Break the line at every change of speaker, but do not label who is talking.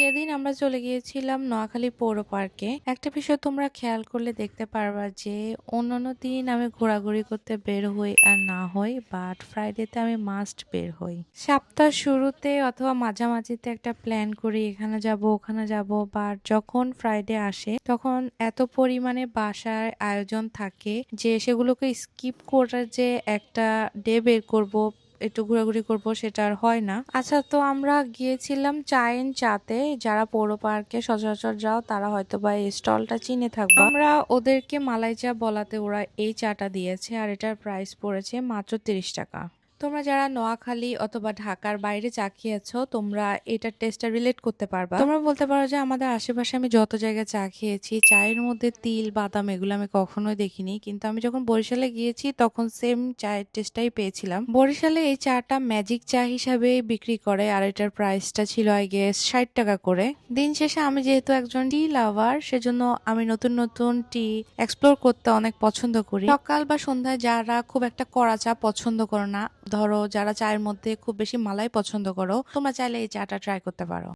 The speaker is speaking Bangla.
সেদিন আমরা চলে গিয়েছিলাম নোয়াখালী পৌর পার্কে। একটা বিষয় তোমরা খেয়াল করলে দেখতে পারবা যে অন্যান্য দিন আমি ঘোরাঘুরি করতে বের হই আর না হই, বাট ফ্রাইডেতে আমি মাস্ট বের হই। সপ্তাহের শুরুতে অথবা মাঝামাঝিতে একটা প্ল্যান করি, এখানে যাব ওখানে যাব, বাট যখন ফ্রাইডে আসে তখন এত পরিমাণে বাসার আয়োজন থাকে যে সেগুলোকে স্কিপ করে যে একটা ডে বের করব, একটু ঘোরাঘুরি করব, সেটা আর হয় না। আচ্ছা, তো আমরা গিয়েছিলাম চাতে। যারা পৌর পার্কে সচরাচর যাও তারা হয়তো বা এই স্টলটা চিনে থাকবা। আমরা ওদেরকে মালাই চা বলাতে ওরা এই চাটা দিয়েছে আর এটার প্রাইস পড়েছে মাত্র 30 টাকা। তোমরা যারা নোয়াখালী অথবা ঢাকার বাইরে চা খেয়েছো তোমরা এটার টেস্টটা রিলেট করতে পারবা। তোমরা বলতে পারো যে আমাদের আশেপাশে আমি যত জায়গায় চা খেয়েছি চায়ের মধ্যে তিল বাদাম এগুলো আমি কখনোই দেখিনি, কিন্তু আমি যখন বরিশালে গিয়েছি তখন সেম চায়ের টেস্টটাই পেয়েছিলাম। বরিশালে এই চাটা ম্যাজিক চা হিসাবে বিক্রি করে আর এটার প্রাইসটা ছিল আই গেস 60 টাকা করে। দিন শেষে আমি যেহেতু একজন টি লাভার সেজন্য আমি নতুন নতুন টি এক্সপ্লোর করতে অনেক পছন্দ করি। সকাল বা সন্ধ্যায় যারা খুব একটা কড়া চা পছন্দ করো না, ধরো যারা চায়ের মধ্যে খুব বেশি মালাই পছন্দ করো, তোমরা চাইলে এই চাটা ট্রাই করতে পারো।